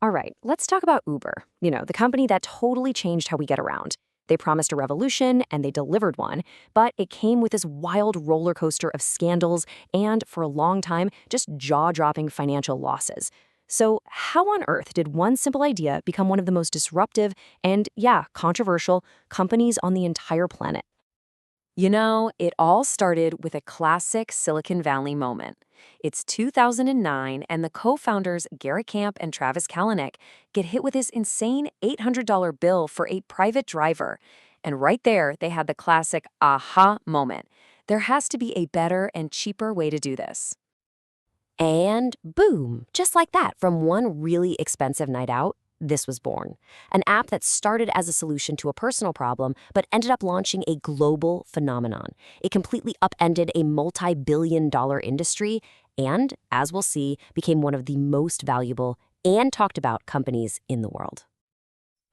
All right, let's talk about Uber, the company that totally changed how we get around. They promised a revolution and they delivered one, but it came with this wild roller coaster of scandals and, for a long time, just jaw dropping financial losses. So, how on earth did one simple idea become one of the most disruptive and, yeah, controversial companies on the entire planet? It all started with a classic Silicon Valley moment. It's 2009, and the co founders Garrett Camp and Travis Kalanick get hit with this insane $800 bill for a private driver. And right there, they had the classic aha moment. There has to be a better and cheaper way to do this. And boom, just like that, from one really expensive night out, this was born. An app that started as a solution to a personal problem, but ended up launching a global phenomenon. It completely upended a multi-billion-dollar industry and, as we'll see, became one of the most valuable and talked about companies in the world.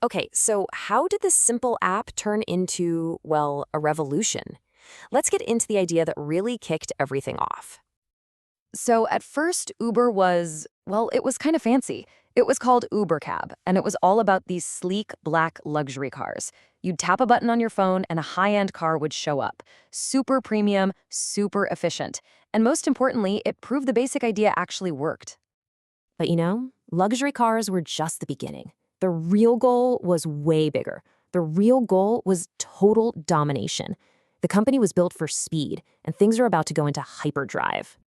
Okay, so how did this simple app turn into, well, a revolution? Let's get into the idea that really kicked everything off. So at first, Uber was, well, it was kind of fancy. It was called Uber Cab, and it was all about these sleek black luxury cars. You'd tap a button on your phone and a high-end car would show up. Super premium, super efficient. And most importantly, it proved the basic idea actually worked. But luxury cars were just the beginning. The real goal was way bigger. The real goal was total domination. The company was built for speed, and things are about to go into hyperdrive.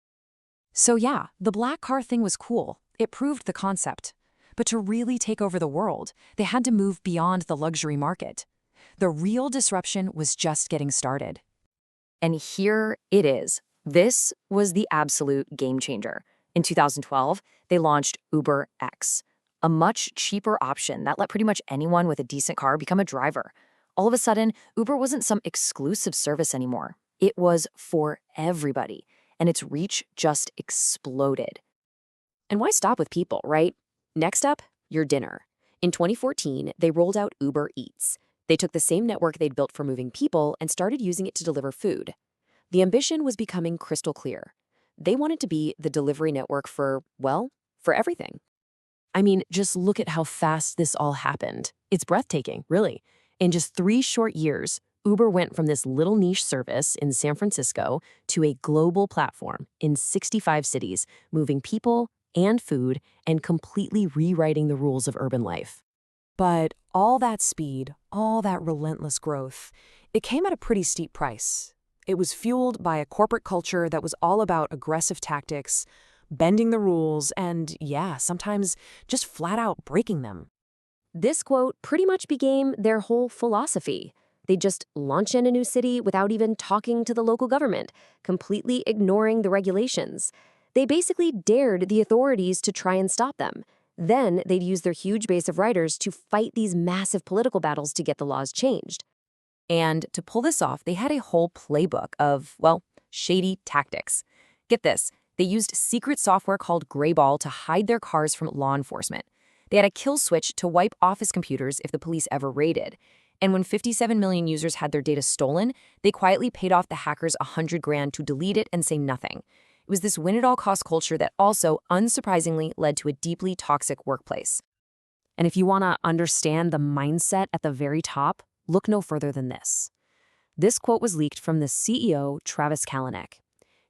So, yeah, the black car thing was cool. It proved the concept. But to really take over the world, they had to move beyond the luxury market. The real disruption was just getting started. And here it is. This was the absolute game changer. In 2012, they launched Uber X, a much cheaper option that let pretty much anyone with a decent car become a driver. All of a sudden, Uber wasn't some exclusive service anymore. It was for everybody, and its reach just exploded. And why stop with people, right? Next up, your dinner. In 2014, they rolled out Uber Eats. They took the same network they'd built for moving people and started using it to deliver food. The ambition was becoming crystal clear. They wanted to be the delivery network for, well, for everything. I mean, just look at how fast this all happened. It's breathtaking, really. In just 3 short years, Uber went from this little niche service in San Francisco to a global platform in 65 cities, moving people and food and completely rewriting the rules of urban life. But all that speed, all that relentless growth, it came at a pretty steep price. It was fueled by a corporate culture that was all about aggressive tactics, bending the rules, and yeah, sometimes just flat out breaking them. This quote pretty much became their whole philosophy. They just launch in a new city without even talking to the local government, completely ignoring the regulations. They basically dared the authorities to try and stop them. Then they'd use their huge base of riders to fight these massive political battles to get the laws changed. And to pull this off, they had a whole playbook of, well, shady tactics. Get this, they used secret software called Grayball to hide their cars from law enforcement. They had a kill switch to wipe office computers if the police ever raided. And when 57 million users had their data stolen, they quietly paid off the hackers $100,000 to delete it and say nothing. It was this win-at-all-cost culture that also, unsurprisingly, led to a deeply toxic workplace. And if you want to understand the mindset at the very top, look no further than this. This quote was leaked from the CEO, Travis Kalanick.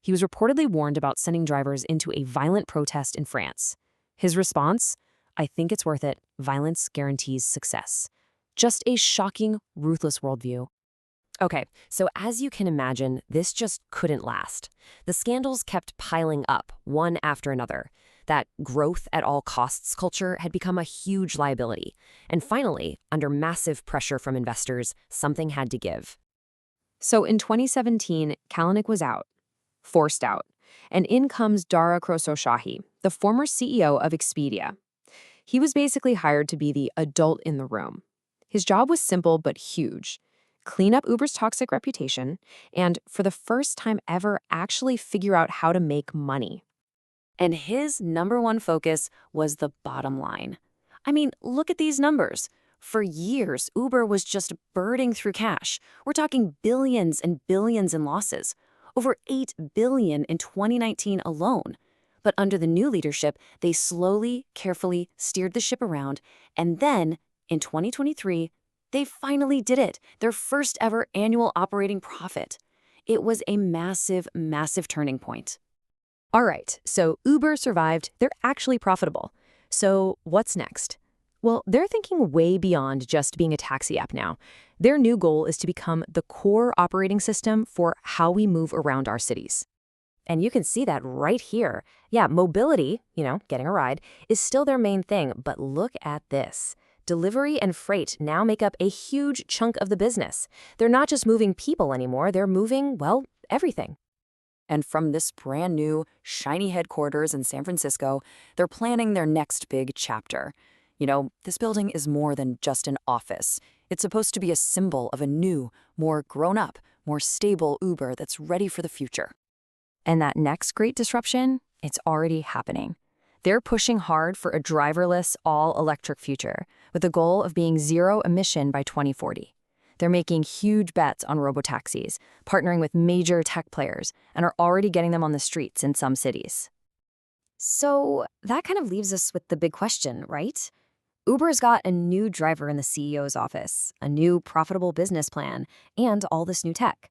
He was reportedly warned about sending drivers into a violent protest in France. His response? I think it's worth it. Violence guarantees success. Just a shocking, ruthless worldview. Okay, so as you can imagine, this just couldn't last. The scandals kept piling up, one after another. That growth at all costs culture had become a huge liability. And finally, under massive pressure from investors, something had to give. So in 2017, Kalanick was out, forced out. And in comes Dara Khosrowshahi, the former CEO of Expedia. He was basically hired to be the adult in the room. His job was simple but huge. Clean up Uber's toxic reputation, and for the first time ever, actually figure out how to make money. And his number one focus was the bottom line. I mean, look at these numbers. For years, Uber was just burning through cash. We're talking billions and billions in losses. Over $8 billion in 2019 alone. But under the new leadership, they slowly, carefully steered the ship around, and then, in 2023, they finally did it, their first ever annual operating profit. It was a massive, massive turning point. All right, so Uber survived. They're actually profitable. So what's next? Well, they're thinking way beyond just being a taxi app now. Their new goal is to become the core operating system for how we move around our cities. And you can see that right here. Yeah, mobility, getting a ride, is still their main thing, but look at this. Delivery and freight now make up a huge chunk of the business. They're not just moving people anymore, they're moving, well, everything. And from this brand new, shiny headquarters in San Francisco, they're planning their next big chapter. This building is more than just an office. It's supposed to be a symbol of a new, more grown-up, more stable Uber that's ready for the future. And that next great disruption, it's already happening. They're pushing hard for a driverless, all-electric future, with the goal of being zero emission by 2040. They're making huge bets on robotaxis, partnering with major tech players, and are already getting them on the streets in some cities. So that kind of leaves us with the big question, right? Uber's got a new driver in the CEO's office, a new profitable business plan, and all this new tech.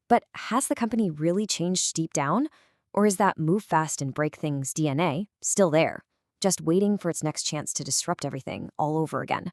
But has the company really changed deep down? Or is that move fast and break things DNA still there, just waiting for its next chance to disrupt everything all over again?